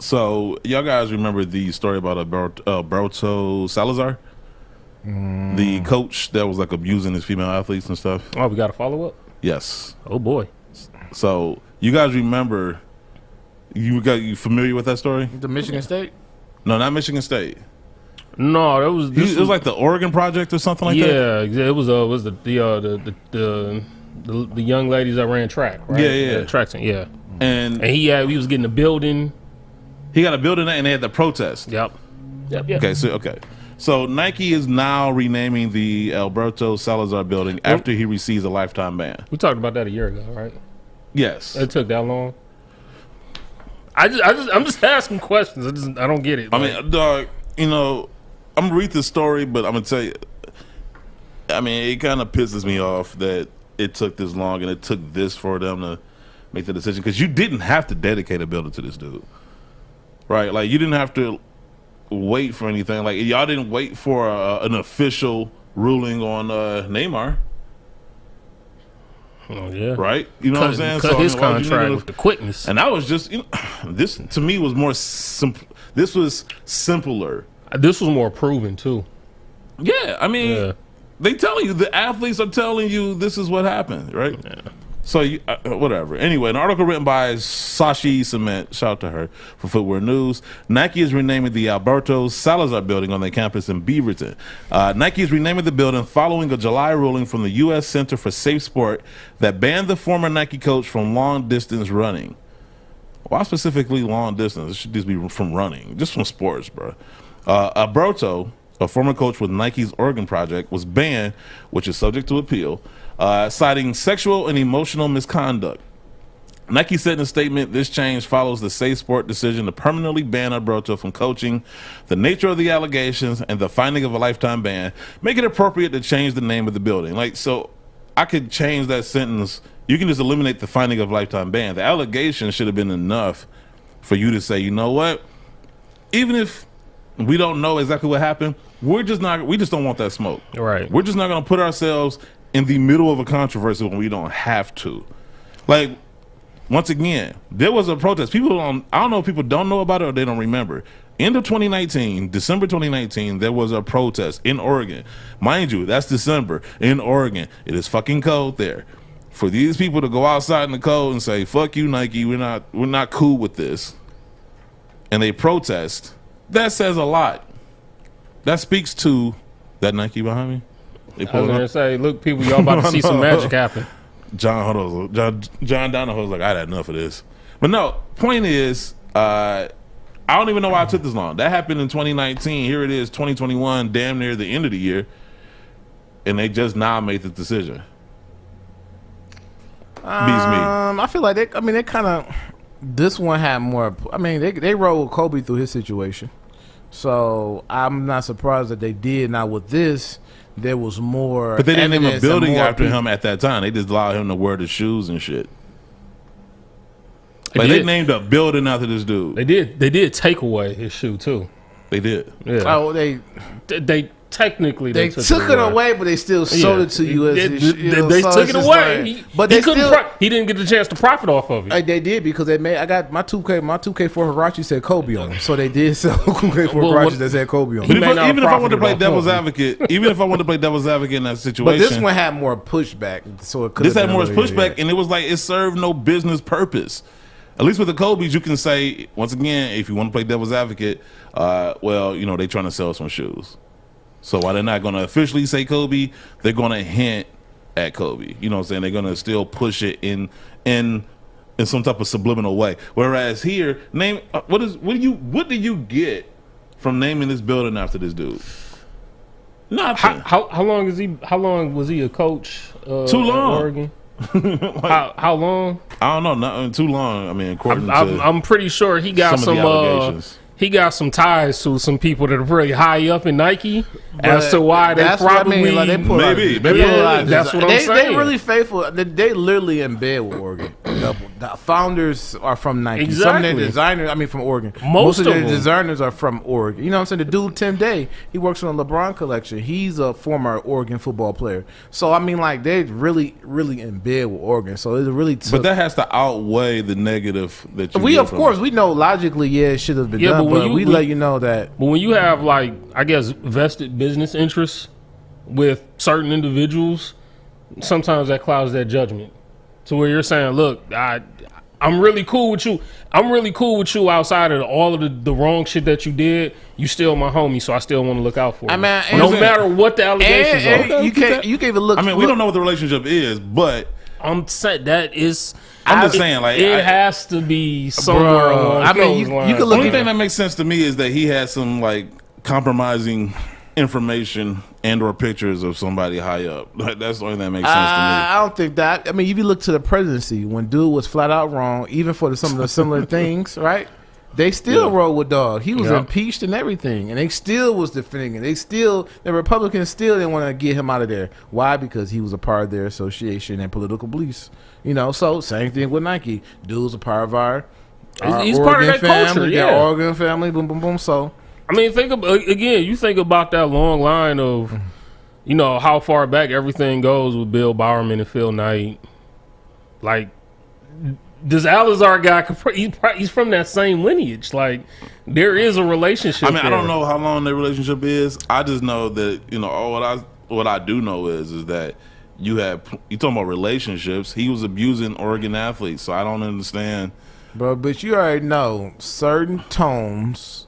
So y'all guys remember the story about Alberto Salazar, the coach that was like abusing his female athletes and stuff? Oh, we got a follow up. Yes. Oh boy. So you guys remember? You familiar with that story? The Michigan State? No, not Michigan State. No, It was like the Oregon Project or something like that. Yeah, it was the young ladies that ran track, right? Yeah. Track team, yeah. And he was getting a building. he got a building and they had the protest. Yep. So Nike is now renaming the Alberto Salazar building after he receives a lifetime ban. We talked about that a year ago, right? Yes. It took that long. I'm just asking questions. I don't get it. I mean, dog, I'm gonna read this story, but I'm gonna tell you. I mean, it kind of pisses me off that it took this long and it took this for them to make the decision, because you didn't have to dedicate a building to this dude, right? Like, you didn't have to wait for anything. Like, y'all didn't wait for an official ruling on Neymar. Oh, yeah. Right? You know what I'm saying? Cut his contract with the quickness. And that was just, this to me was more simple. This was simpler. This was more proven too. Yeah, I mean, they telling you, the athletes are telling you this is what happened, right? Yeah. So, whatever. Anyway, an article written by Sashi Cement, shout out to her, for Footwear News. Nike is renaming the Alberto Salazar building on their campus in Beaverton. Nike is renaming the building following a July ruling from the U.S. Center for Safe Sport that banned the former Nike coach from long-distance running. Why specifically long distance? It should just be from running, just from sports, bro. Alberto, a former coach with Nike's Oregon Project, was banned, which is subject to appeal, citing sexual and emotional misconduct. Nike said in a statement, this change follows the Safe Sport decision to permanently ban Alberto from coaching, the nature of the allegations, and the finding of a lifetime ban, make it appropriate to change the name of the building. Like, so I could change that sentence. You can just eliminate the finding of lifetime ban. The allegation should have been enough for you to say, you know what? Even if we don't know exactly what happened, we just don't want that smoke. Right. We're just not going to put ourselves in the middle of a controversy when we don't have to. Like, once again, there was a protest. I don't know if people don't know about it or they don't remember. End of 2019, December 2019, there was a protest in Oregon. Mind you, that's December in Oregon. It is fucking cold there. For these people to go outside in the cold and say, fuck you, Nike, we're not cool with this, and they protest, that says a lot. That speaks to that Nike behind me. I was going to say, look, people, y'all about to see some magic happen. John Donahoe's like, I had enough of this. But no, point is, I don't even know why it took this long. That happened in 2019. Here it is, 2021, damn near the end of the year, and they just now made the decision. Beats me. I feel like they kind of, this one had more. I mean, they rode with Kobe through his situation, so I'm not surprised that they did. Now with this, there was more. But they didn't name a building after him at that time. They just allowed him to wear the shoes and shit. Like, they named a building after this dude. They did take away his shoe too. They did. Yeah. Oh, they technically they took it away, but they still sold it to you. They took it away, but they he didn't get the chance to profit off of it. They did, because they made. I got my 2K for Hirachi said Kobe on them, so they did sell 2K for Hirachi that said Kobe on them. But even if I wanted to play devil's advocate, in that situation, but this one had more pushback. So it this had more pushback, and it was like it served no business purpose. At least with the Kobe's, you can say, once again, if you want to play devil's advocate, well, they trying to sell some shoes. So while they're not going to officially say Kobe, they're going to hint at Kobe. You know what I'm saying? They're going to still push it in some type of subliminal way. Whereas here, what do you get from naming this building after this dude? Nothing. How long was he a coach? Too long. At Oregon? Like, how long? I don't know. Not too long. I mean, I'm pretty sure he got he got some ties to some people that are pretty high up in Nike, as to why they probably maybe. That's what I'm saying. They really faithful. They literally in bed with Oregon. the founders are from Nike. Exactly. Some of their designers, from Oregon. Most of their designers are from Oregon. You know what I'm saying? The dude Tim Day, he works on the LeBron collection. He's a former Oregon football player. So they're really, really in bed with Oregon. So it's really but that has to outweigh the negative that you. Of course, we know logically, it should have been done. But we let you know that. But when you have vested business interests with certain individuals, sometimes that clouds that judgment to where you're saying, look, I'm really cool with you. I'm really cool with you outside of all of the wrong shit that you did. You still my homie, so I still want to look out for you. No matter what the allegations are. You can't even look. We don't know what the relationship is, but I'm saying that is. I'm just saying, it has to be somewhere along those lines. You can look. The only thing that makes sense to me is that he had some compromising information and or pictures of somebody high up. That's the only thing that makes sense to me. I don't think that. If you look to the presidency, when dude was flat out wrong, even for some of the similar things, right? They still rolled with dog. He was impeached and everything, and they still was defending it. The Republicans still didn't want to get him out of there. Why? Because he was a part of their association and political beliefs. So same thing with Nike. Dude's a part of our he's Oregon part of that family, culture. their Oregon family. Boom, boom, boom. So think about that long line of, how far back everything goes with Bill Bowerman and Phil Knight. This Salazar guy, he's from that same lineage. There is a relationship. I don't know how long their relationship is. I just know that what I do know is that you talking about relationships. He was abusing Oregon athletes, so I don't understand. Bro, but you already know certain tones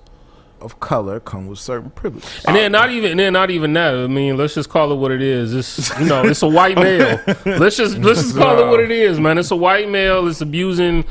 of color come with certain privilege. And then not even that. Let's just call it what it is. It's it's a white male. Let's just call it what it is, man. It's a white male. It's abusing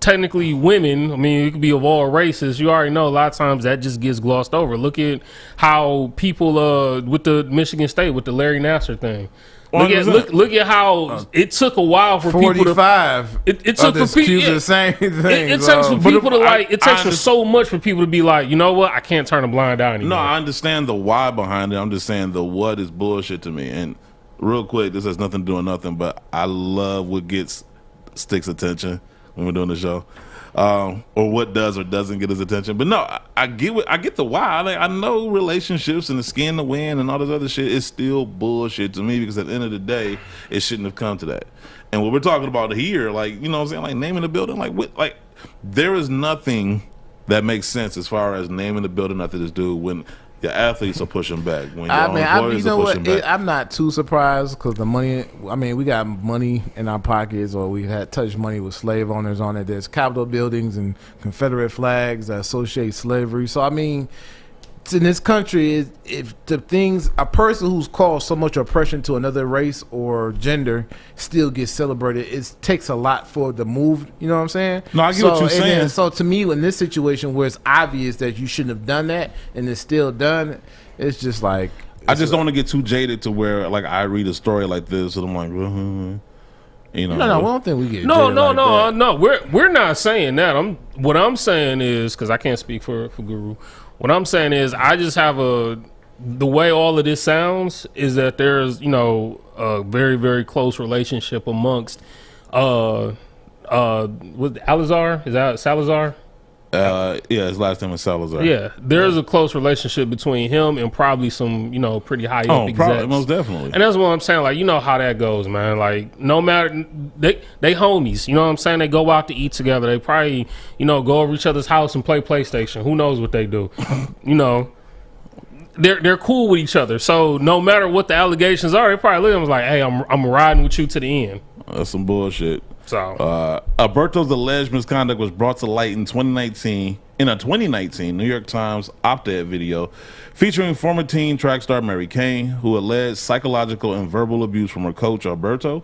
technically women. It could be of all races. You already know a lot of times that just gets glossed over. Look at how people with the Michigan State with the Larry Nassar thing. Look at how it took a while for 45. People to. It took for people the same thing. It takes for people to It takes for so much for people to be like, you know what? I can't turn a blind eye anymore. No, I understand the why behind it. I'm just saying the what is bullshit to me. And real quick, this has nothing to do with nothing, but I love what gets Stick's attention when we're doing the show. Or what does or doesn't get his attention. But no, I get the why. I know relationships and the skin to win and all this other shit is still bullshit to me, because at the end of the day, it shouldn't have come to that. And what we're talking about here, naming the building, there is nothing that makes sense as far as naming the building after this dude when your athletes are pushing back. When your employees are pushing back. I'm not too surprised, because the money. We got money in our pockets, or we had touched money with slave owners on it. There's Capitol buildings and Confederate flags that associate slavery. So in this country, if the things, a person who's caused so much oppression to another race or gender still gets celebrated, it takes a lot for the move. You know what I'm saying? No, I get what you're saying. So to me, in this situation where it's obvious that you shouldn't have done that and it's still done, it's just I just don't want to get too jaded to where I read a story like this and I'm like, No, we don't think we get no. We're not saying that. What I'm saying is, because I can't speak for Guru. What I'm saying is, I just have the way all of this sounds is that there's, a very, very close relationship amongst, with Salazar? Is that Salazar? His last name is Salazar. Yeah, there's a close relationship between him and probably some, pretty high up execs. Probably, most definitely. And that's what I'm saying. How that goes, man. No matter, they homies. You know what I'm saying? They go out to eat together. They probably, go over each other's house and play PlayStation. Who knows what they do? They're cool with each other. So no matter what the allegations are, they probably look at them like, hey, I'm riding with you to the end. That's some bullshit. So Alberto's alleged misconduct was brought to light in a 2019 New York Times op-ed video featuring former teen track star Mary Kane, who alleged psychological and verbal abuse from her coach Alberto.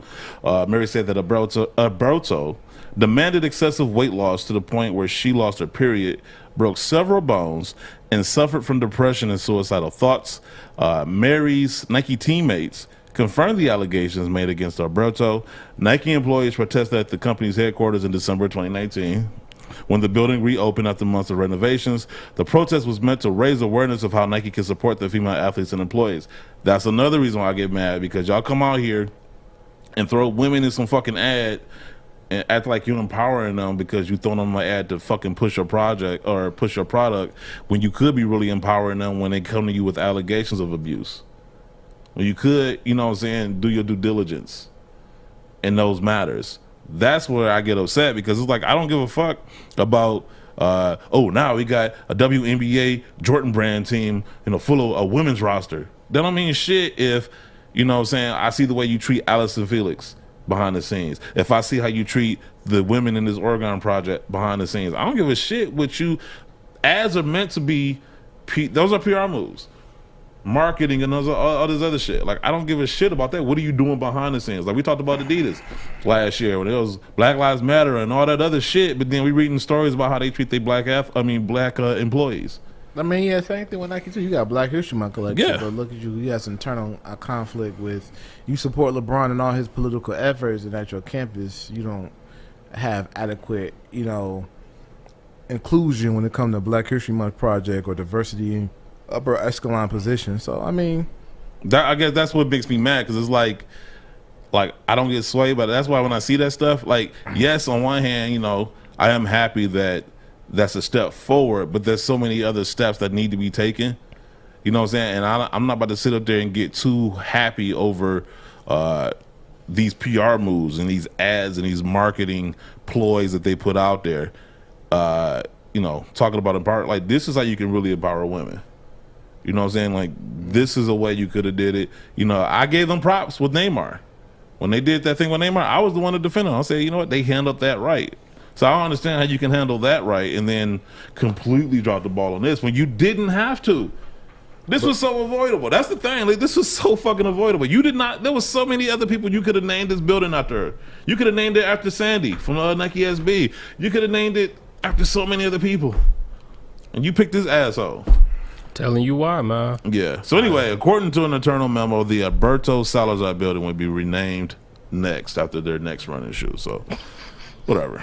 Mary said that Alberto demanded excessive weight loss to the point where she lost her period, broke several bones, and suffered from depression and suicidal thoughts. Mary's Nike teammates confirmed the allegations made against Alberto. Nike employees protested at the company's headquarters in December 2019. When the building reopened after months of renovations, the protest was meant to raise awareness of how Nike can support their female athletes and employees. That's another reason why I get mad, because y'all come out here and throw women in some fucking ad and act like you're empowering them because you throw them an ad to fucking push your project or push your product when you could be really empowering them when they come to you with allegations of abuse. When you could, you know what I'm saying, do your due diligence in those matters. That's where I get upset because it's like I don't give a fuck about now we got a WNBA Jordan brand team, you know, full of a women's roster. That don't mean shit if, you know what I'm saying, I see the way you treat Allison Felix behind the scenes. If I see how you treat the women in this Oregon project behind the scenes, I don't give a shit what you. Ads are meant to be, those are PR moves, marketing, and those are all this other shit. Like I don't give a shit about that. What are you doing behind the scenes? Like we talked about Adidas last year when it was Black Lives Matter and all that other shit. But then we reading stories about how they treat their black employees. I mean, yeah, same thing with Nike too. You got Black History Month collection, Yeah. but look at you. You got some internal conflict with. You support LeBron and all his political efforts, and at your campus, you don't have adequate, you know, inclusion when it comes to Black History Month project or diversity in upper echelon positions. So I mean, I guess that's what makes me mad because it's like I don't get swayed, but that's why when I see that stuff, like yes, on one hand, you know, I am happy that that's a step forward, but there's so many other steps that need to be taken. You know what I'm saying? And I'm not about to sit up there and get too happy over these PR moves and these ads and these marketing ploys that they put out there. You know, talking about empower, like this is how you can really empower women. You know what I'm saying? Like this is a way you could have did it. You know, I gave them props with Neymar. When they did that thing with Neymar, I was the one to defend them. I say, you know what? They handled that right. So I don't understand how you can handle that right and then completely drop the ball on this when you didn't have to. This was so avoidable. That's the thing. Like, this was so fucking avoidable. You did not. There was so many other people you could have named this building after her. You could have named it after Sandy from Nike SB. You could have named it after so many other people. And you picked this asshole. Telling you why, man. Yeah. So anyway, according to an internal memo, the Alberto Salazar building would be renamed next after their next running shoe. So whatever.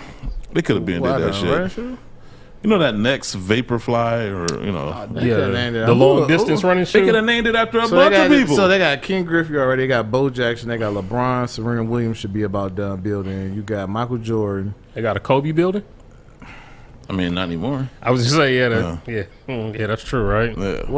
They could have been did that shit. You know that next Vaporfly or, you know. The long distance running shoe? They could have named it after a bunch of people. So they got Ken Griffey already. They got Bo Jackson. They got LeBron. Serena Williams should be about done building. You got Michael Jordan. They got a Kobe building? I mean, not anymore. I was just saying, yeah, that's true, right? Yeah.